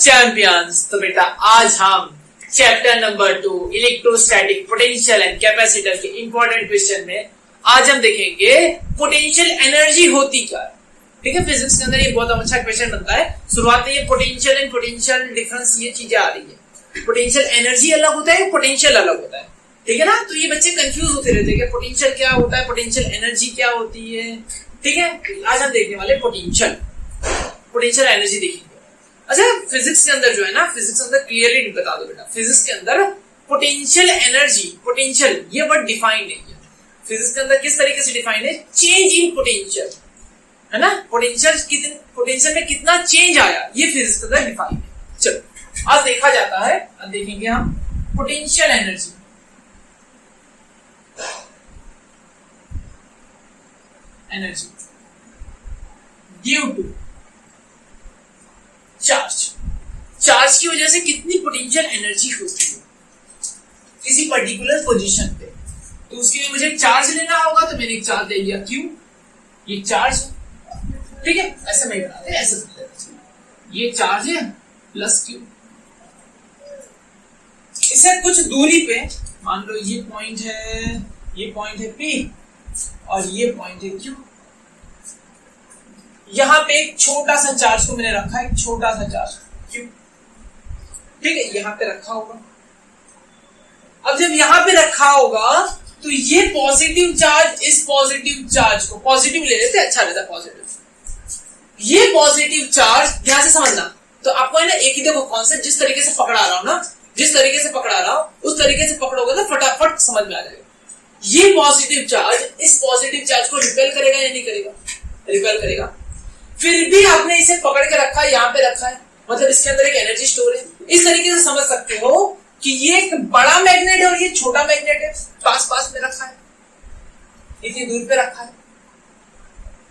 Champions. तो बेटा आज हम chapter number 2 electrostatic potential and capacitor के इंपॉर्टेंट क्वेश्चन में आज हम देखेंगे पोटेंशियल एनर्जी होती क्या। ठीक है, फिजिक्स के अंदर ये बहुत अच्छा क्वेश्चन बनता है। शुरुआत में ये पोटेंशियल एंड पोटेंशियल डिफरेंस ये चीजें आ रही है। पोटेंशियल एनर्जी अलग होता है, पोटेंशियल अलग होता है। ठीक है ना, तो ये बच्चे कंफ्यूज होते रहते हैं कि पोटेंशियल क्या होता है, पोटेंशियल एनर्जी क्या होती है। ठीक है, आज हम देखने वाले पोटेंशियल एनर्जी देखेंगे। अच्छा, फिजिक्स के अंदर जो है ना, फिजिक्स के अंदर क्लियरली बता दो बेटा, फिजिक्स के अंदर पोटेंशियल एनर्जी, पोटेंशियल ये वर्ड डिफाइंड है। फिजिक्स के अंदर किस तरीके से डिफाइंड है? चेंज इन पोटेंशियल, है ना। पोटेंशियल में कितना चेंज आया, ये फिजिक्स के अंदर डिफाइंड है। चलो आज देखा जाता है, अब देखेंगे हम potential energy. Energy due to charge की वजह से कितनी पोटेंशियल एनर्जी होती है किसी पर्टिकुलर पोजीशन पे। तो उसके लिए मुझे चार्ज लेना होगा, तो मैंने एक चार्ज ले लिया, क्यों? ये चार्ज, ठीक है, ऐसे नहीं बनाते, ऐसे बनाते। ये चार्ज है प्लस क्यू। इसे कुछ दूरी पे मान लो ये पॉइंट है P और ये पॉइंट है Q। यहां पे एक छोटा सा चार्ज को मैंने रखा है, एक छोटा सा चार्ज Q, ठीक है, यहां पे रखा होगा। अब जब यहां पे रखा होगा तो ये पॉजिटिव चार्ज इस पॉजिटिव चार्ज को पॉजिटिव ले लेते, अच्छा रहता पॉजिटिव। ये पॉजिटिव चार्ज ध्यान से समझना, तो आपको है ना एक ही देखो कॉन्सेप्ट, जिस तरीके से पकड़ा रहा हूं ना, जिस तरीके से पकड़ा रहा हूं उस तरीके से पकड़ोगे तो फटाफट समझ में आ जाएगा। ये पॉजिटिव चार्ज इस पॉजिटिव चार्ज को रिपेल करेगा या नहीं करेगा? रिपेल करेगा। फिर भी आपने इसे पकड़ के रखा है, यहां पे रखा है, मतलब इसके अंदर एक एनर्जी स्टोर है। इस तरीके से समझ सकते हो कि ये एक बड़ा मैग्नेट है और ये छोटा मैग्नेट है, पास में रखा है, इतनी दूर पे रखा है,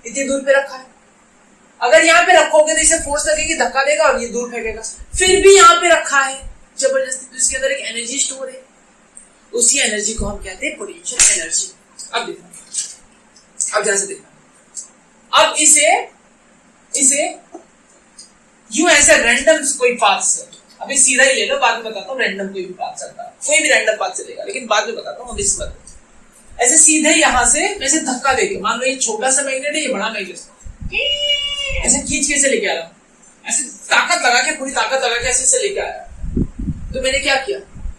इतनी दूर पे रखा है। अगर यहां पे रखोगे तो इसे फोर्स लगेगी, धक्का देगा और ये दूर फेंकेगा। फिर भी यहां पे रखा है जबरदस्ती, तो इसके अंदर एक एनर्जी स्टोर है। उसी एनर्जी को हम कहते हैं पोटेंशियल एनर्जी। अब देखना, अब ध्यान से देखना। अब इसे यूं ऐसे रैंडम कोई पाथ से, अभी सीधा ही ले लो, बाद में बताता हूँ रैंडम कोई भी पाथ चलता है, कोई भी रैंडम पाथ चलेगा, लेकिन बाद में बताता हूँ, अभी समझ। ऐसे सीधे यहां से वैसे धक्का देके, मान लो ये छोटा सा मैग्नेट है, ये बड़ा मैग्नेट, ऐसे खींच के लेके आ रहा हूं, ऐसे ताकत लगा के, पूरी ताकत लगा के ऐसे लेके आया। तो मैंने क्या किया?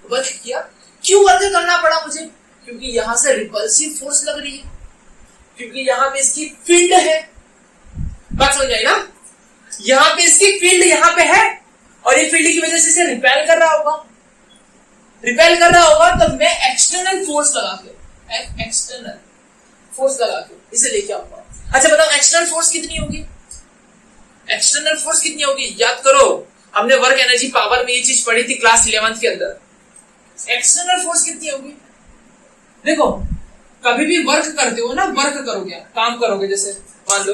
वर्क किया। क्यों वर्क करना पड़ा मुझे? क्योंकि यहां से रिपल्सिव फोर्स लग रही है, क्योंकि यहां पे इसकी फील्ड है। बात समझ आई ना? यहां पे इसकी फील्ड यहां पे है और ये फील्ड की वजह से इसे रिपेल कर रहा होगा। रिपेल कर रहा होगा तो मैं एक्सटर्नल फोर्स लगा के इसे लेके आऊंगा। अच्छा बताओ एक्सटर्नल फोर्स कितनी होगी? एक्सटर्नल फोर्स कितनी होगी? याद करो, हमने वर्क एनर्जी पावर में ये चीज पढ़ी थी क्लास 11th के अंदर। एक्सटर्नल फोर्स कितनी होगी? देखो, कभी भी वर्क करते हो ना, वर्क करोगे, काम करोगे, जैसे मान लो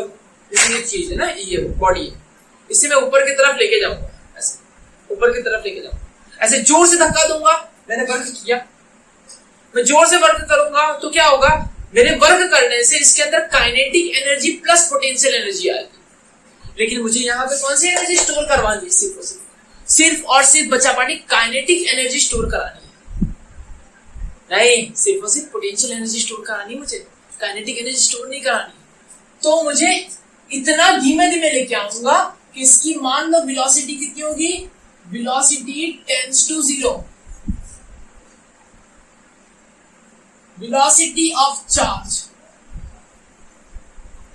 ये चीज है ना, ये बॉडी है, इसे मैं ऊपर की तरफ लेके जाऊंगा, ऐसे ऊपर की तरफ लेके जाऊंगा, ऐसे जोर से धक्का दूंगा, मैंने वर्क किया। मैं जोर से वर्क करूंगा तो क्या होगा? मेरे वर्क करने से इसके अंदर kinetic energy plus potential energy आएगी। लेकिन मुझे यहाँ पे कौन सी एनर्जी स्टोर करवानी है? सिर्फ और सिर्फ बचा पानी काइनेटिक एनर्जी स्टोर करानी है, नहीं सिर्फ और सिर्फ पोटेंशियल एनर्जी स्टोर करानी, मुझे काइनेटिक एनर्जी स्टोर नहीं करानी। तो मुझे इतना धीमे धीमे लेके आऊंगा कि इसकी मान लो वेलोसिटी कितनी होगी? Velocity tends to 0। Velocity of charge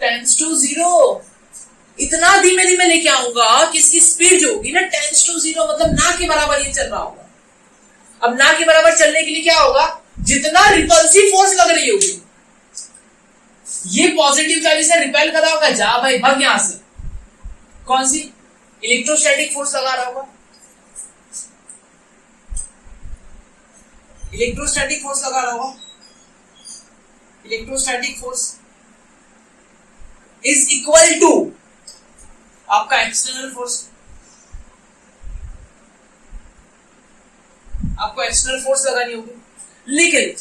tends to 0। इतना धीमे धीमे लेके आऊंगा कि इसकी स्पीड जो होगी ना, टेंड्स टू 0, मतलब ना के बराबर ये चल रहा होगा। अब ना के बराबर चलने के लिए क्या होगा? जितना रिपल्सिव फोर्स लग रही होगी, ये पॉजिटिव चार्ज से रिपेल कर रहा होगा, जा भाई भाग यहां से। कौन सी? इलेक्ट्रोस्टैटिक फोर्स लगा रहा होगा, इलेक्ट्रोस्टैटिक फोर्स लगा रहा होगा। Electrostatic force is equal to आपका एक्सटर्नल फोर्स। आपको एक्सटर्नल फोर्स लगानी होगी, लेकिन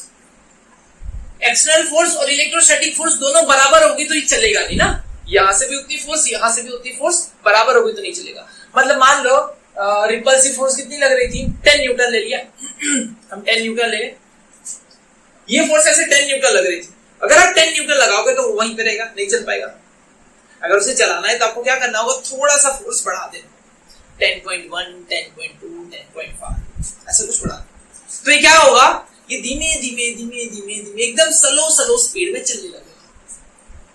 एक्सटर्नल फोर्स और इलेक्ट्रोस्टैटिक फोर्स दोनों बराबर होगी तो ये चलेगा नहीं ना। यहां से भी उतनी फोर्स, यहां से भी उतनी फोर्स बराबर होगी तो नहीं चलेगा। मतलब मान लो रिपल्सिव फोर्स कितनी लग रही थी, 10 न्यूटन ले लिया हम 10 न्यूटन ले, ये फोर्स ऐसे 10 न्यूटन लग रही थी। अगर आप 10 न्यूटन लगाओगे तो वहीं पे रहेगा, नहीं चल पाएगा। अगर उसे चलाना है तो आपको क्या करना होगा, थोड़ा सा फोर्स बढ़ा देना, 10.1, 10.2, 10.5 ऐसा कुछ बढ़ा। तो ये क्या होगा, ये धीमे धीमे धीमे धीमे धीमे एकदम स्लो स्पीड में चलने लगेगा,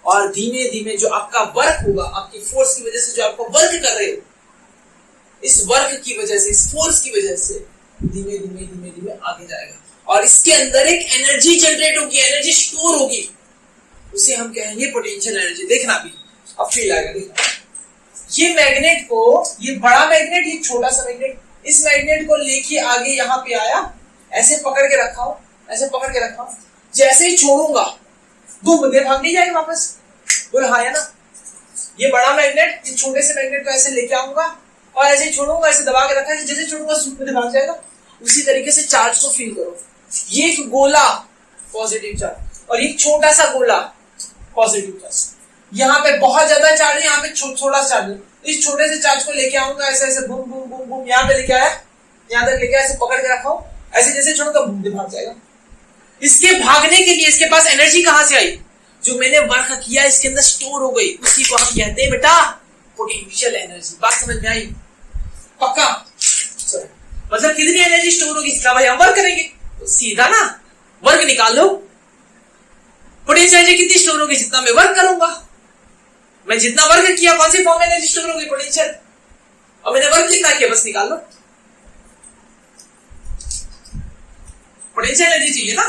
और धीमे धीमे जो आपका वर्क होगा, आपकी फोर्स की वजह से जो आपको वर्क कर रहे हो, इस वर्क की वजह से, इस फोर्स की वजह से धीमे धीमे धीमे धीमे आगे जाएगा, और इसके अंदर एक एनर्जी जनरेट होगी, एनर्जी स्टोर होगी, उसे हम कहेंगे पोटेंशियल एनर्जी। देखना भी अब फील आएगा, देखना ये मैग्नेट को, ये बड़ा मैग्नेट, ये छोटा सा मैग्नेट, इस मैग्नेट को लेके आगे यहाँ पे आया, ऐसे पकड़ के रखा हो, ऐसे पकड़ के रखा हो, जैसे ही छोड़ूंगा धूम दे भाग नहीं जाएगा वापस, बोल हाँ है ना। ये बड़ा मैग्नेट, ये छोटे से मैग्नेट को ऐसे लेके आऊंगा और ऐसे ही छोड़ूंगा, ऐसे दबा के रखा है, जैसे छोड़ूंगा धूम भाग जाएगा। उसी तरीके से चार्ज को फील करो, ये एक गोला पॉजिटिव चार्ज और एक छोटा सा गोला पॉजिटिव चार्ज, यहाँ पे बहुत ज्यादा चार्ज है, यहाँ पे छोटा सा चार्ज है। इस छोटे से चार्ज को लेके आऊंगा, ऐसे ऐसे बूम बूम बूम बूम, यहाँ पे लेके आया, यहाँ तक लेके ऐसे पकड़ के रखा हूं, ऐसे जैसे छोड़ूंगा बूम भाग जाएगा। इसके भागने के लिए इसके पास एनर्जी कहां से आई, जो मैंने वर्क किया इसके अंदर स्टोर हो गई, उसी को हम कहते हैं बेटा पोटेंशियल एनर्जी। बात समझ में आई? पक्का? मतलब कितनी एनर्जी स्टोर होगी इसका, भाई हम वर्क करेंगे तो सीधा ना वर्क निकाल लो, पोटेंशियल एनर्जी कितनी स्टोर होगी, जितना मैं वर्क करूंगा, मैं जितना वर्क किया कौन सी फॉर्म में एनर्जी स्टोर होगी, पोटेंशियल, और मैंने वर्क कितना किया बस निकाल लो, पोटेंशियल एनर्जी चाहिए ना।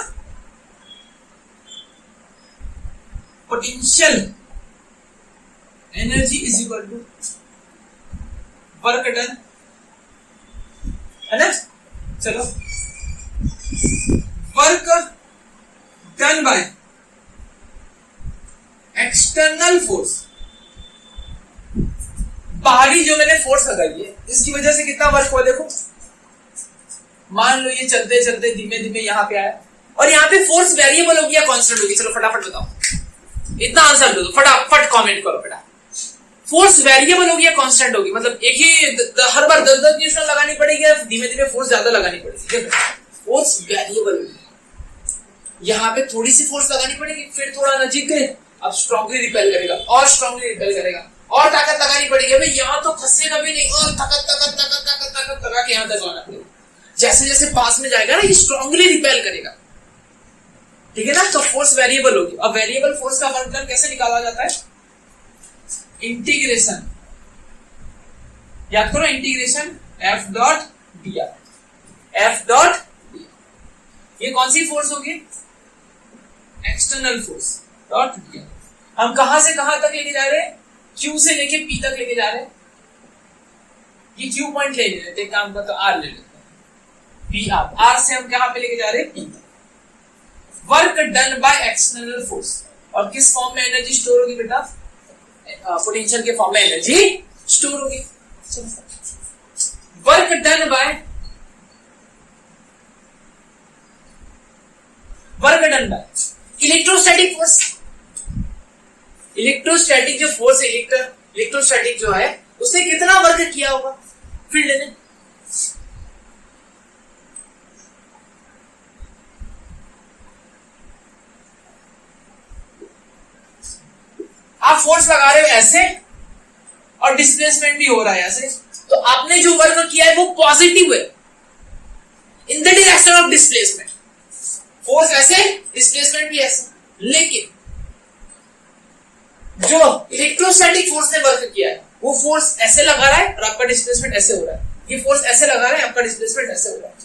Potential energy is equal to work done, है ना। चलो, work done by external force, बाहरी जो मैंने फोर्स लगाई है इसकी वजह से कितना वर्क हुआ देखो। मान लो ये चलते चलते धीमे धीमे यहाँ पे आया, और यहाँ पे फोर्स वेरिएबल होगी या कांस्टेंट होगी, चलो फटाफट बताओ, इतना आंसर दो, फटाफट कमेंट करो बेटा। फोर्स वेरिएबल होगी या कांस्टेंट होगी, मतलब एक ही हर बार 10-10 न्यूटन लगानी पड़ेगी या धीमे धीमे फोर्स ज्यादा लगानी पड़ेगी। फोर्स वेरिएबल होगी, यहाँ पे थोड़ी सी फोर्स लगानी पड़ेगी, फिर थोड़ा नजीक गए, अब स्ट्रांगली रिपेल करेगा और स्ट्रांगली रिपेल करेगा, और ताकत लगानी पड़ेगी, भाई यहाँ तो खसेगा भी नहीं, और ताकत लगा के यहाँ तक लाना पड़ेगा। जैसे जैसे पास में जाएगा ना ये स्ट्रांगली रिपेल करेगा, ठीक है ना। तो फोर्स वेरिएबल होगी, और वेरिएबल फोर्स का वर्क डन कैसे निकाला जाता है, इंटीग्रेशन, याद करो integration F dot dr, F dot dr, ये कौन सी फोर्स होगी, एक्सटर्नल फोर्स डॉट dr। हम कहां से कहां तक लेके जा रहे हैं, Q से लेके P तक लेके जा रहे हैं, ये Q पॉइंट ले लेते हैं, काम का तो R ले लेते हैं, P R से हम कहां पे लेके जा रहे हैं, P तक। Work done by external force, और किस फॉर्म में एनर्जी स्टोर होगी बेटा, पोटेंशियल के फॉर्म में एनर्जी स्टोर होगी। Work done by electrostatic force, electrostatic जो फोर्स है, इलेक्ट्रोस्टैटिक जो है उसने कितना वर्क किया होगा फील्ड ने, आप फोर्स लगा रहे हो ऐसे और डिस्प्लेसमेंट भी हो रहा है ऐसे, तो आपने जो वर्क किया है वो पॉजिटिव है in the direction of displacement, force ऐसे डिस्प्लेसमेंट भी ऐसे, लेकिन जो इलेक्ट्रोस्टैटिक फोर्स ने वर्क किया है वो फोर्स ऐसे लगा रहा है और आपका डिस्प्लेसमेंट ऐसे हो रहा है, ये फोर्स ऐसे लगा रहा है, आपका डिस्प्लेसमेंट ऐसे हो रहा है,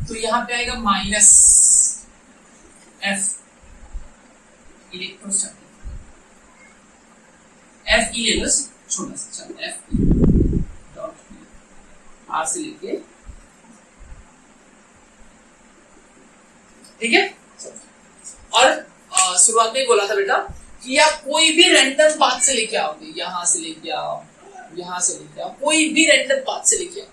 तो यहां पे आएगा माइनस F इलेक्ट्रोस्टैटिक, F ई ले बस छोटा सा, चलो F डॉट R से लेके, ठीक है। और शुरुआत में बोला था बेटा कि आप कोई भी रैंडम पाथ से लेके आओगे, यहां से लेके आओ, यहां से लेके आओ, कोई भी रैंडम पाथ से लेके आओ,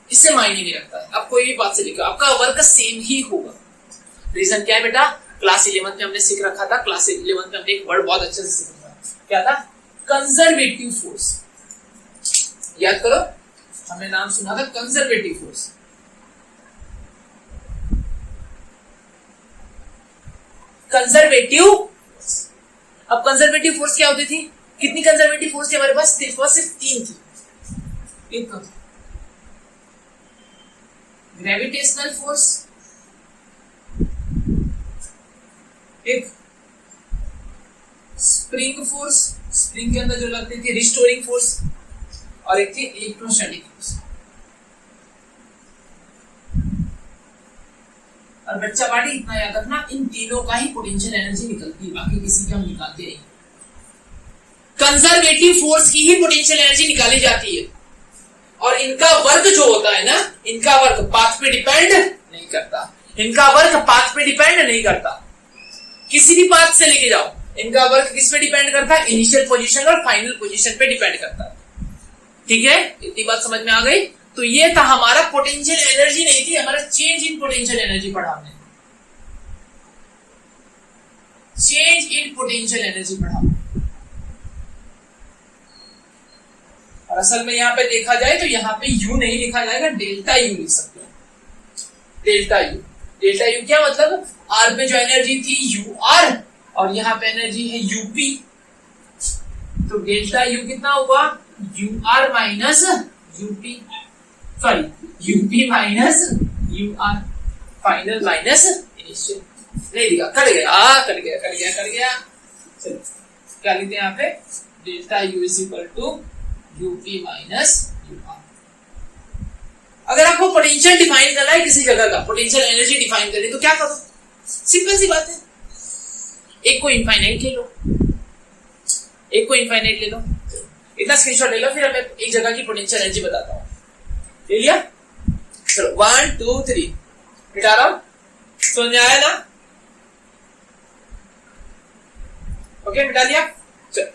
इससे मायने नहीं रखता है, आप कोई भी पाथ से लेके आओ, आपका वर्क सेम ही होगा। रीजन क्या है बेटा, क्लास 11 में हमने सीख रखा था, क्लास 11 में हमने एक वर्ड बहुत अच्छे से सीखा था, क्या था, कंजर्वेटिव फोर्स, याद करो हमने नाम सुना था कंजर्वेटिव फोर्स। कंजर्वेटिव, अब कंजर्वेटिव फोर्स क्या होती थी? कितनी कंजर्वेटिव फोर्स थी हमारे पास? सिर्फ 3 थी। एक ग्रेविटेशनल फोर्स, एक स्प्रिंग फोर्स, स्प्रिंग के अंदर जो लगती थी रिस्टोरिंग फोर्स, और एक थी इलेक्ट्रोस्टैटिक फोर्स। और बच्चा पार्टी इतना याद रखना, इन तीनों का ही पोटेंशियल एनर्जी निकलती है, बाकी किसी की हम निकालते नहीं। कंजर्वेटिव फोर्स की ही पोटेंशियल एनर्जी निकाली जाती है, और इनका वर्क जो होता है ना, इनका वर्क पाथ पे डिपेंड नहीं करता। इनका वर्क पाथ पे डिपेंड नहीं करता, किसी भी पाथ से लेके जाओ, इनका वर्क किस पे डिपेंड करता है? इनिशियल पोजीशन और फाइनल पोजीशन पे डिपेंड करता है। ठीक है, इतनी बात समझ में आ गई? तो ये था हमारा पोटेंशियल एनर्जी नहीं थी, हमारा चेंज इन पोटेंशियल एनर्जी पढ़ा हमने। चेंज इन पोटेंशियल एनर्जी पढ़ा। और असल में यहां पे देखा जाए तो यहां पे यू नहीं लिखा जाएगा, डेल्टा यू लिख सकते हैं। डेल्टा यू, डेल्टा यू क्या मतलब? आर पे जो एनर्जी थी यू आर, और यहां पे एनर्जी है यूपी, तो डेल्टा यू कितना हुआ? U R minus U P, sorry U P minus U R, final minus initial. नहीं लिखा, कट गया। चलो क्या लिखते हैं यहाँ पे? Delta U is equal to U P minus U R. अगर आपको पोटेंशियल डिफाइन करना है किसी जगह का, पोटेंशियल एनर्जी डिफाइन करनी, तो क्या करो? सिंपल सी बात है, एक को इनफाइनाइट ले लो, इतना स्क्रीनशॉट ले लो, फिर मैं एक जगह की पोटेंशियल एनर्जी बताता हूँ। ले लिया? चलो 1 2 3 मिटा रहा हूं, समझ में आया ना? ओके, मिटा लिया। चलो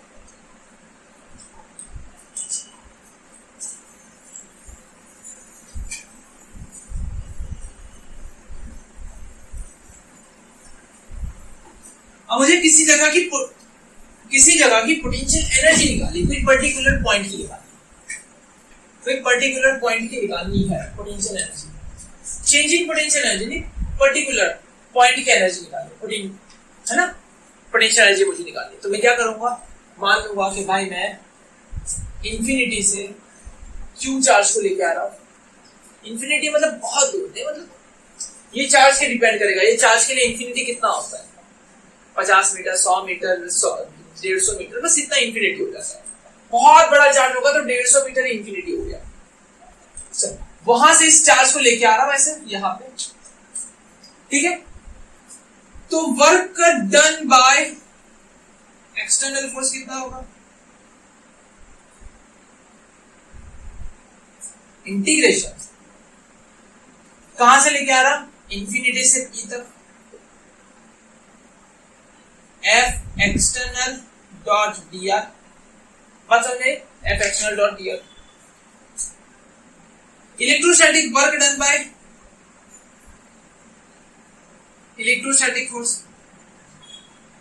अब मुझे किसी जगह की पोटेंशियल एनर्जी निकाली, कोई पर्टिकुलर पॉइंट की निकालनी है potential energy. Changing potential energy नहीं, पर्टिकुलर पॉइंट की एनर्जी निकालनी है ना, पोटेंशियल एनर्जी मुझे निकालनी। तो मैं क्या करूंगा? मान लूंगा कि भाई मैं इंफिनिटी से क्यू चार्ज को लेके आ रहा हूं। इंफिनिटी मतलब बहुत दूर है, मतलब ये चार्ज के डिपेंड करेगा, ये चार्ज के लिए इंफिनिटी कितना होता है? 50 मीटर, 100 मीटर, 150 मीटर, बस इतना इंफिनिटी हो जाता है। बहुत बड़ा चार्ज होगा तो 150 मीटर इंफिनिटी हो गया। वहां से इस चार्ज को लेके आ रहा हूं ऐसे यहां पे, ठीक है? तो work done by external force कितना होगा? इंटीग्रेशन कहां से लेके आ रहा? इंफिनिटी से पी तक, F external dot D R, बात समझे? F external dot D R. Electrostatic work done by electrostatic force,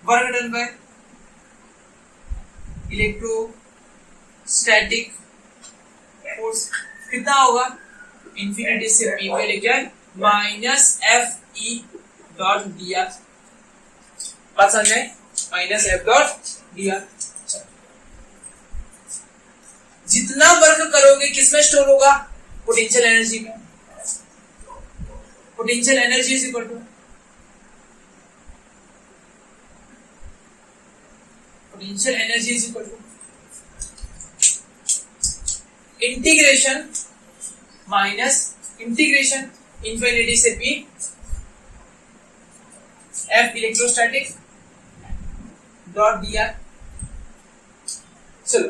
work done by electrostatic force कितना होगा? इंफिनिटी से पी पे लेके minus F E dot D R, बात समझे? Minus F dot D R. जितना वर्क करोगे किसमें स्टोर होगा? पोटेंशियल एनर्जी में। Potential energy is equal to potential energy is equal to integration minus integration infinity से P F electrostatic dot D R. चलो,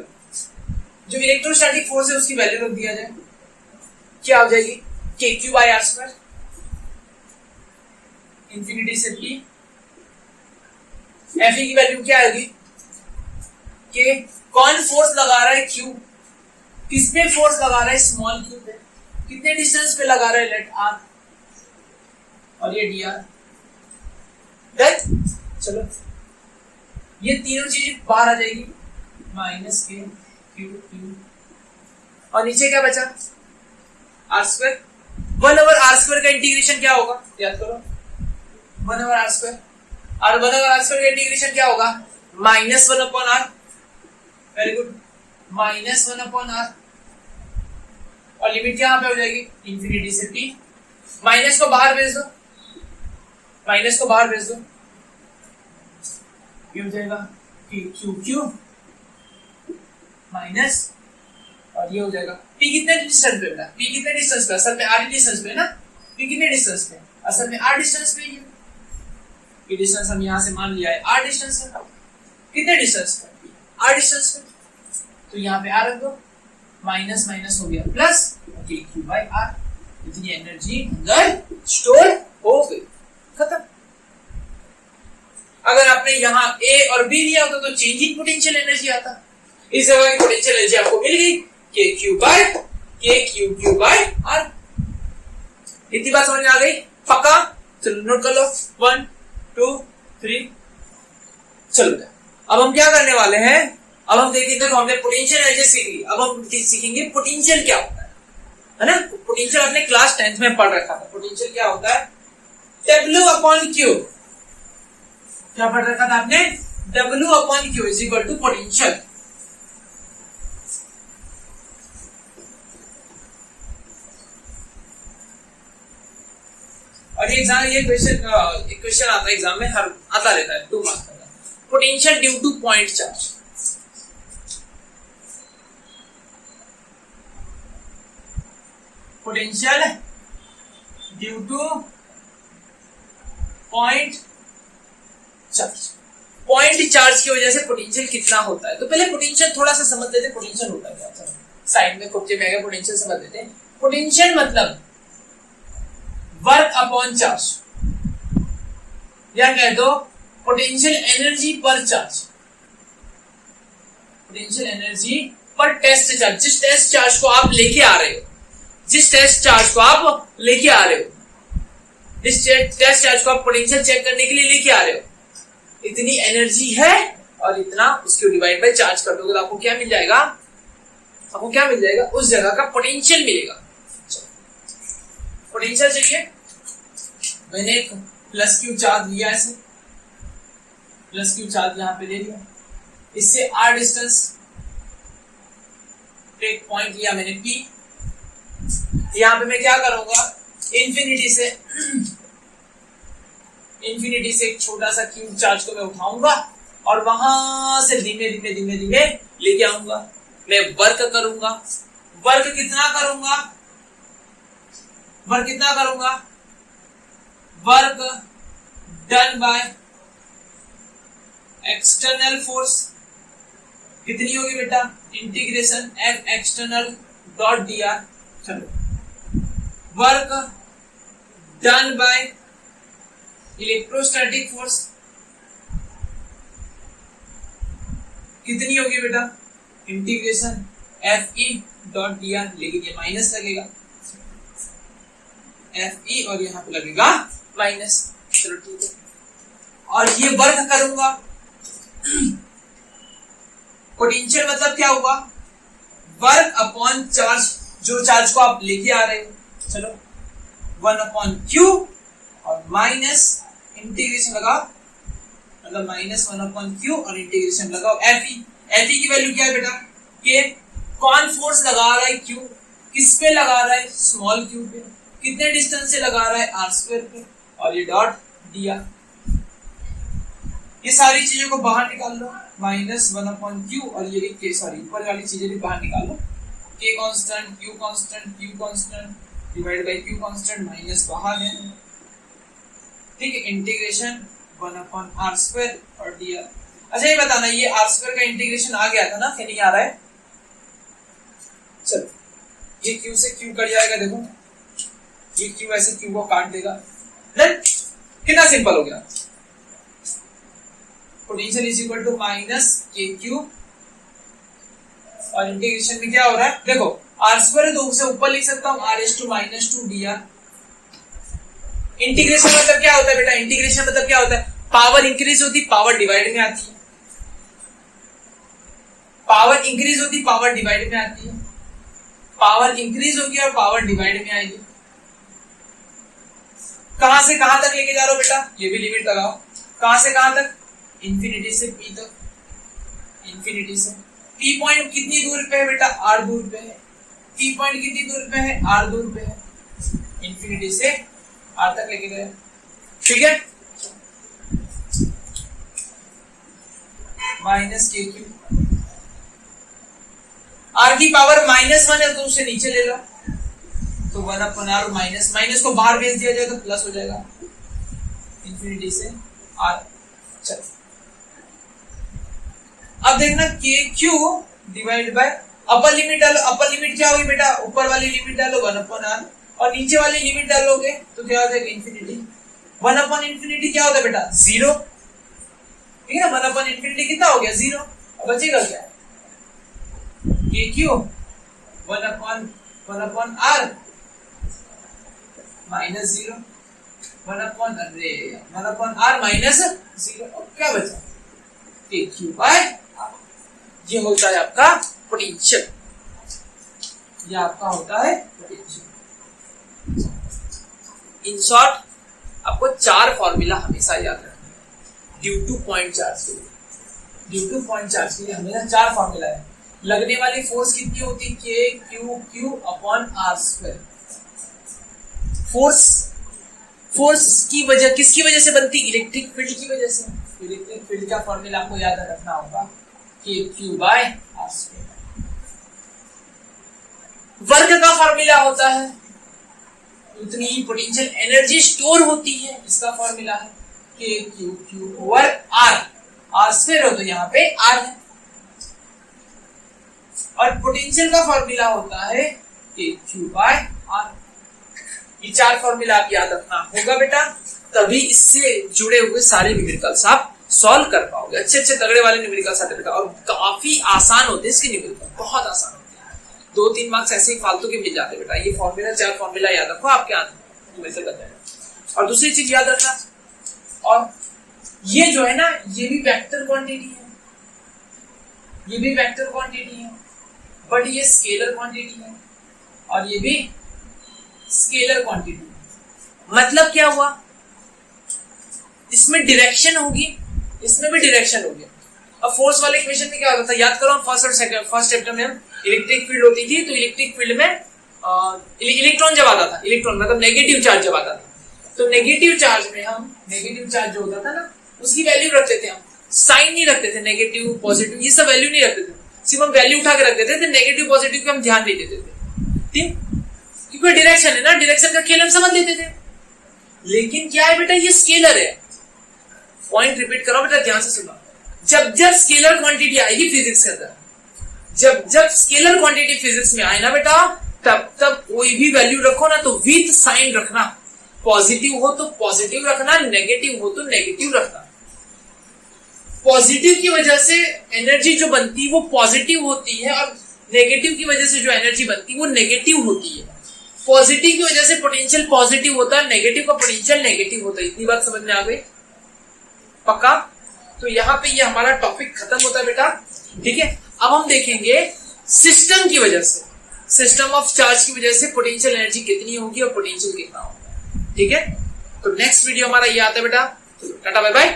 जो इलेक्ट्रोस्टैटिक फोर्स है उसकी वैल्यू रख दिया जाए, क्या हो जाएगी? K Q by R square, infinity से पी एफ की वैल्यू क्या आएगी? के कौन फोर्स लगा रहा है? क्यू। किस पे फोर्स लगा रहा है? स्मॉल क्यू पे। कितने डिस्टेंस पे लगा रहा है? लेट आर, और ये डी आर। चलो, ये तीनों चीजें बाहर आ जाएगी, माइनस के क्यू क्यू, और नीचे क्या बचा? Are square. 1/r² का इंटीग्रेशन क्या होगा, याद करो, 1/r²। और 1/r² का इंटीग्रेशन क्या होगा, -1/r। Very good, -1/r। और लिमिट यहाँ पे हो जाएगी इंफिनिटी से t। माइनस को बाहर भेज दो, माइनस को बाहर भेज दो, ये हो जाएगा क्यू माइनस, और ये हो जाएगा p कितने डिस्टेंस पे बेटा, p कितने डिस्टेंस पे, असल में r डिस्टेंस पे ना, p कितने डिस्टेंस पे, असल में r डिस्टेंस पे ही है। ये डिस्टेंस हम यहाँ से मान लिया है r डिस्टेंस है, कितने डिस्टेंस पे, r डिस्टेंस पे, तो यहाँ पे r रख दो, माइनस माइनस हो गया plus, okay q by r। इतनी एनर्जी अंदर स्टोर हो गई, खत्म। अगर आपने यहाँ a और b लिया होता तो चेंजिंग पोटेंशियल एनर्जी आता, इस जगह की पोटेंशियल एनर्जी आपको मिल गई kq बाय r। इतनी बात समझ में आ गई, पक्का? चलो नोट कर लो, 1 2 3। चलो अब हम क्या करने वाले हैं, अब हम देखेंगे, देखो हमने पोटेंशियल एनर्जी सीख ली, अब हम सीखेंगे पोटेंशियल क्या होता है ना। पोटेंशियल आपने क्लास 10th में पढ़ रखा था, पोटेंशियल क्या होता है, W/Q। क्या पढ़ रखा था आपने, W/Q is equal to potential. और ये एग्जाम, ये क्वेश्चन आता है एग्जाम में, हर आता रहता है 2 मार्क्स का। Potential due two point charge, potential due two point charge. Point charge की वजह से पोटेंशियल कितना होता है, तो पहले पोटेंशियल थोड़ा सा समझ लेते, पोटेंशियल होता है क्या, साइड में खुद में पोटेंशियल समझ लेते हैं। पोटेंशियल मतलब वर्क अपॉन चार्ज, या कह दो पोटेंशियल एनर्जी पर चार्ज, पोटेंशियल एनर्जी पर टेस्ट चार्ज। जिस टेस्ट चार्ज को आप लेके आ रहे हो, जिस टेस्ट चार्ज को आप लेके आ रहे हो, जिस टेस्ट चार्ज को आप पोटेंशियल चेक करने के लिए लेके आ रहे हो, इतनी एनर्जी है और इतना उसको डिवाइड बाय चार्ज कर दोगे तो आपको क्या मिल जाएगा, आपको क्या मिल जाएगा, उस जगह का पोटेंशियल मिलेगा। पोटेंशियल चाहिए, मैंने एक प्लस क्यू चार्ज लिया, ऐसे प्लस क्यू चार्ज यहां पे ले लिया, इससे r डिस्टेंस पे एक पॉइंट लिया मैंने p। यहां पे मैं क्या करूंगा, इंफिनिटी से एक छोटा सा क्यूब चार्ज को मैं उठाऊंगा और वहां से धीमे धीमे धीमे धीमे लेके आऊंगा। मैं वर्क करूंगा, वर्क कितना करूंगा, वर्क कितना करूंगा, work done by external force कितनी होगी बेटा, integration F external dot D R. चलो, work done by electrostatic force कितनी होगी बेटा, integration F E dot D R, लेकिन ये माइनस लगेगा, एफ ई और यहां पे लगेगा माइनस। चलो ठीक है, और ये वर्क करूंगा। पोटेंशियल मतलब क्या हुआ, वर्क अपॉन चार्ज, जो चार्ज को आप लेके आ रहे हो। चलो 1/Q और माइनस इंटीग्रेशन लगाओ, मतलब -1/Q और इंटीग्रेशन लगाओ एफ ई की वैल्यू क्या है बेटा, के कौन फोर्स लगा रहा है, Q किस पे लगा रहा है, स्मॉल q पे, कितने डिस्टेंस से लगा रहा है, r² पे, और ये डॉट दिया। ये सारी चीजों को बाहर निकाल लो, -1/Q और ये के, सॉरी ऊपर वाली चीजें भी बाहर निकाल लो, k constant, q constant, q constant divide by q constant, minus बाहर है, ठीक है, इंटीग्रेशन 1/r² और dr। अच्छा ये बताना, ये r² का इंटीग्रेशन आ गया था ना, फिर नहीं आ रहा है। चलो ये q से q कट जाएगा, देखो ये q ऐसे q को काट देगा, कितना सिंपल हो गया। Potential is equal to -kq और इंटीग्रेशन में क्या हो रहा है, देखो r² है तो उसे ऊपर लिख सकता हूं r⁻²dr। इंटीग्रेशन मतलब क्या होता है बेटा, इंटीग्रेशन मतलब क्या होता है, पावर इंक्रीज होती, पावर डिवाइड में आती है, पावर इंक्रीज होती, पावर डिवाइड में आती है। पावर इंक्रीज होगी और पावर डिवाइड में आएगी। कहां से कहां तक लेके जा रहे हो बेटा, ये भी लिमिट लगाओ। कहां से कहां तक, इंफिनिटी से पी तक, इंफिनिटी से पी पॉइंट कितनी दूर पे है बेटा, आर दूर पे है। पी पॉइंट कितनी दूर पे है, आर दूर पे है। इंफिनिटी से आर तक लेके गए, ठीक है। माइनस के क्यू, आर की पावर -1 है तो उसे नीचे ले लो, तो 1/r माइनस, माइनस को बाहर भेज दिया जाए तो प्लस हो जाएगा। इंफिनिटी से आर। चल अब देखना K Q divide by upper limit डालो। अपर लिमिट क्या होगी बेटा, ऊपर वाली लिमिट डालो 1/r और नीचे वाली लिमिट डालोगे तो क्या हो जाएगा, इंफिनिटी। 1/∞ क्या होता है बेटा, 0, ठीक है ना। 1/∞ कितना हो गया, 0। अब बचेगा क्या, के Q 1/r minus 0, 1/r minus 0। और क्या बचा, के क्यू बाय आर। ये होता है आपका पोटेंशियल, ये आपका होता है पोटेंशियल। इन शॉर्ट आपको 4 फॉर्मूला हमेशा याद रखना है ड्यू टू पॉइंट चार्ज के लिए। ड्यू टू पॉइंट चार्ज के लिए हमेशा 4 फॉर्मूला है। लगने वाली फोर्स कितनी होती है, K Q upon R square. Force की वजह किसकी वजह से बनती, इलेक्ट्रिक फील्ड की वजह से। इलेक्ट्रिक फील्ड का फॉर्मूला आपको याद रखना होगा, K Q by R square. Work का फॉर्मूला होता है, उतनी पोटेंशियल एनर्जी स्टोर होती है, इसका फॉर्मूला है K Q over R. R square हो तो यहाँ पे आर है। और पोटेंशियल का फॉर्मूला होता है के क्यू बाय आर। ये 4 फॉर्मूला आप याद रखना होगा बेटा, तभी इससे जुड़े हुए सारे न्यूमेरिकल्स आप सॉल्व कर पाओगे। अच्छे अच्छे तगड़े वाले न्यूमेरिकल्स आते बेटा, और काफी आसान होते हैं इसके न्यूमेरिकल, बहुत आसान होते हैं। 2-3 मार्क्स ऐसे ही फालतू के मिल जाते बेटा। ये फॉर्मूला 4 फॉर्मूला याद रखो, आपके न्यूमेरिकल बन जाएगा। और दूसरी चीज याद रखना, और ये जो है ना, ये भी वेक्टर क्वांटिटी है, ये भी वेक्टर क्वांटिटी है, बट ये स्केलर क्वांटिटी है, और ये भी स्केलर क्वांटिटी। मतलब क्या हुआ, इसमें डायरेक्शन होगी, इसमें भी डायरेक्शन होगी। अब फोर्स वाले इक्वेशन में क्या होता था, याद करो। फर्स्ट और सेकंड, फर्स्ट चैप्टर में इलेक्ट्रिक फील्ड होती थी, तो इलेक्ट्रिक फील्ड में इलेक्ट्रॉन जब आता था, इलेक्ट्रॉन मतलब नेगेटिव चार्ज जब आता था, तो नेगेटिव चार्ज में हम, नेगेटिव चार्ज जो होता था ना, उसकी वैल्यू रखते थे हम, साइन नहीं रखते थे, नेगेटिव पॉजिटिव ये सब वैल्यू नहीं रखते थे, सिर्फ हम वैल्यू उठा के रख देते थे। नेगेटिव पॉजिटिव पे हम ध्यान नहीं देते थे, ठीक, क्योंकि डायरेक्शन है ना, डायरेक्शन का खेल हम समझ लेते थे। लेकिन क्या है बेटा, ये स्केलर है। पॉइंट रिपीट करो बेटा, ध्यान से सुनो। जब जब स्केलर क्वांटिटी आएगी फिजिक्स के अंदर, जब जब स्केलर क्वांटिटी फिजिक्स में आए ना बेटा, तब तब कोई भी वैल्यू रखो ना तो विद साइन रखना। पॉजिटिव हो तो पॉजिटिव रखना, नेगेटिव हो तो नेगेटिव रखना। पॉजिटिव की वजह से एनर्जी जो बनती है वो पॉजिटिव होती है, और नेगेटिव की वजह से जो एनर्जी बनती है वो नेगेटिव होती है। पॉजिटिव की वजह से पोटेंशियल पॉजिटिव होता है, नेगेटिव का पोटेंशियल नेगेटिव होता है। इतनी बात समझ में आ गई, पक्का? तो यहाँ पे ये हमारा टॉपिक खत्म होता है बेटा, ठीक है। अब हम देखेंगे सिस्टम की वजह से, सिस्टम ऑफ चार्ज की वजह से पोटेंशियल एनर्जी कितनी होगी और पोटेंशियल कितना होगा, ठीक है। तो नेक्स्ट वीडियो हमारा ये आता है बेटा। Tata bye bye.